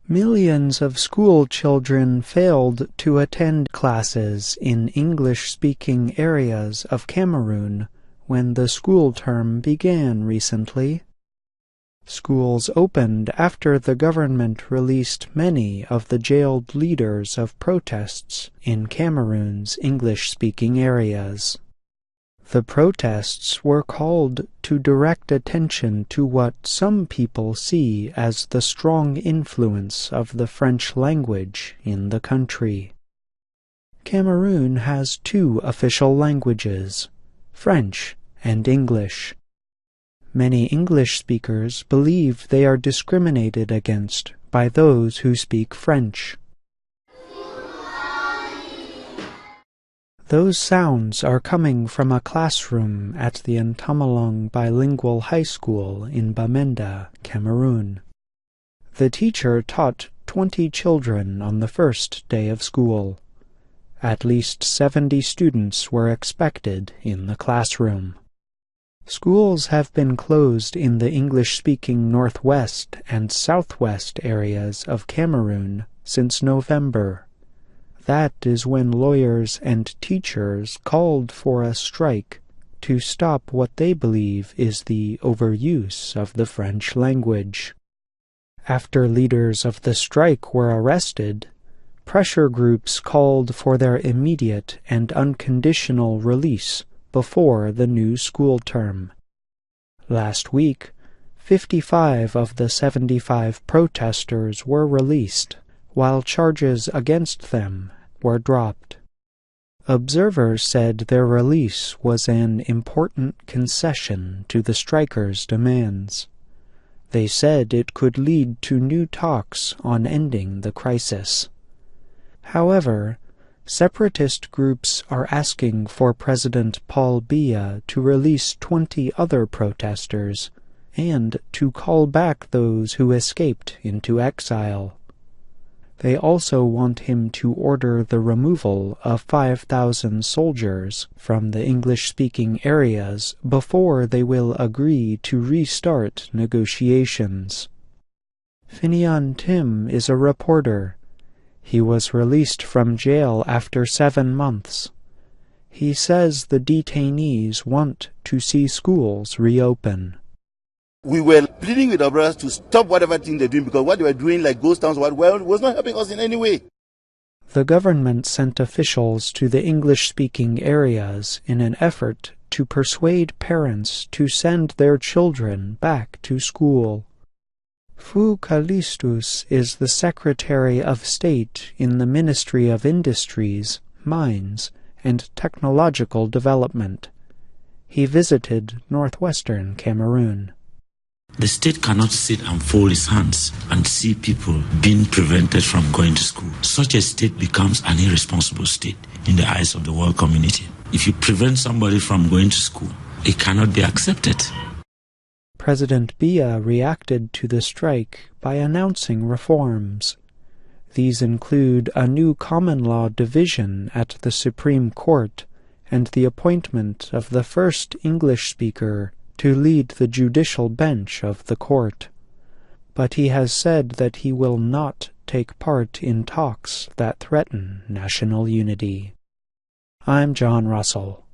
Millions of school children failed to attend classes in English-speaking areas of Cameroon when the school term began recently. Schools opened after the government released many of the jailed leaders of protests in Cameroon's English-speaking areas. The protests were called to direct attention to what some people see as the strong influence of the French language in the country. Cameroon has two official languages, French and English. Many English speakers believe they are discriminated against by those who speak French. Those sounds are coming from a classroom at the Ntamalong Bilingual High School in Bamenda, Cameroon. The teacher taught 20 children on the first day of school. At least 70 students were expected in the classroom. Schools have been closed in the English-speaking northwest and southwest areas of Cameroon since November. That is when lawyers and teachers called for a strike to stop what they believe is the overuse of the French language. After leaders of the strike were arrested, pressure groups called for their immediate and unconditional release before the new school term. Last week, 55 of the 75 protesters were released, while charges against them were dropped. Observers said their release was an important concession to the strikers' demands. They said it could lead to new talks on ending the crisis. However, separatist groups are asking for President Paul Biya to release 20 other protesters and to call back those who escaped into exile. They also want him to order the removal of 5,000 soldiers from the English-speaking areas before they will agree to restart negotiations. Finian Tim is a reporter. He was released from jail after 7 months. He says the detainees want to see schools reopen. We were pleading with our brothers to stop whatever thing they're doing because what they were doing, like ghost towns, was not helping us in any way. The government sent officials to the English-speaking areas in an effort to persuade parents to send their children back to school. Fu Callistus is the Secretary of State in the Ministry of Industries, Mines, and Technological Development. He visited northwestern Cameroon. The state cannot sit and fold its hands and see people being prevented from going to school. Such a state becomes an irresponsible state in the eyes of the world community. If you prevent somebody from going to school, it cannot be accepted. President Biya reacted to the strike by announcing reforms. These include a new common law division at the Supreme Court and the appointment of the first English speaker to lead the judicial bench of the court. But he has said that he will not take part in talks that threaten national unity. I'm John Russell.